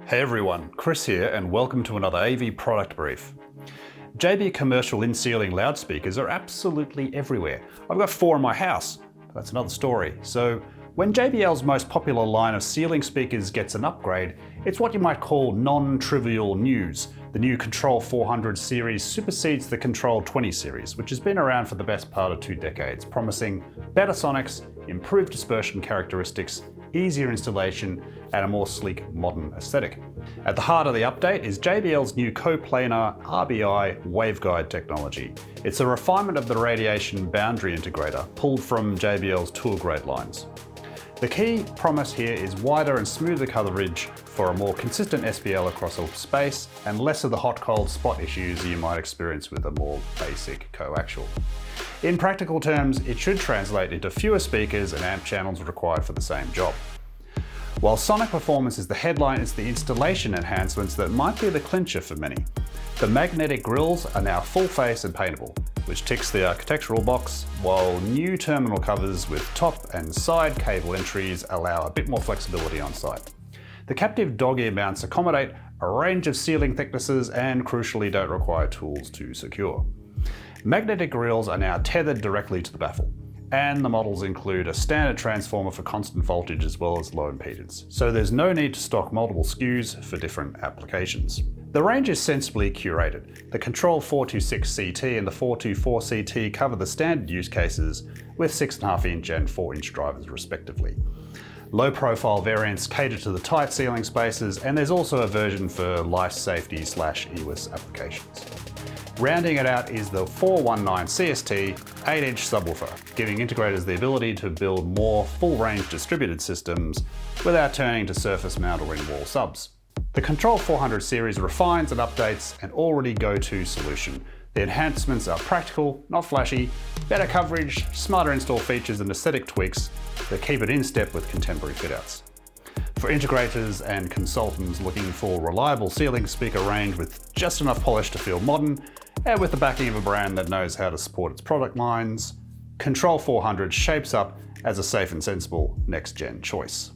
Hey everyone, Chris here and welcome to another AV product brief. JBL commercial in-ceiling loudspeakers are absolutely everywhere. I've got 4 in my house, but that's another story. So when JBL's most popular line of ceiling speakers gets an upgrade, it's what you might call non-trivial news. The new Control 400 series supersedes the Control 20 series, which has been around for the best part of 2 decades, promising better sonics, improved dispersion characteristics, easier installation, and a more sleek, modern aesthetic. At the heart of the update is JBL's new Coplanar RBI waveguide technology. It's a refinement of the radiation boundary integrator, pulled from JBL's tool-grade lines. The key promise here is wider and smoother coverage for a more consistent SPL across all space and less of the hot-cold spot issues you might experience with a more basic coaxial. In practical terms, it should translate into fewer speakers and amp channels required for the same job. While sonic performance is the headline, it's the installation enhancements that might be the clincher for many. The magnetic grills are now full face and paintable, which ticks the architectural box, while new terminal covers with top and side cable entries allow a bit more flexibility on site. The captive dogear mounts accommodate a range of ceiling thicknesses and crucially don't require tools to secure. Magnetic grills are now tethered directly to the baffle, and the models include a standard transformer for constant voltage as well as low impedance, so there's no need to stock multiple SKUs for different applications. The range is sensibly curated. The Control 426 CT and the 424 CT cover the standard use cases with 6.5-inch and 4-inch drivers respectively. Low-profile variants cater to the tight ceiling spaces, and there's also a version for life safety/EWIS applications. Rounding it out is the 419 CST 8-inch subwoofer, giving integrators the ability to build more full-range distributed systems without turning to surface mount or in-wall subs. The Control 400 series refines and updates an already go-to solution. The enhancements are practical, not flashy, better coverage, smarter install features and aesthetic tweaks that keep it in step with contemporary fit-outs. For integrators and consultants looking for reliable ceiling speaker range with just enough polish to feel modern, and with the backing of a brand that knows how to support its product lines, Control 400 shapes up as a safe and sensible next-gen choice.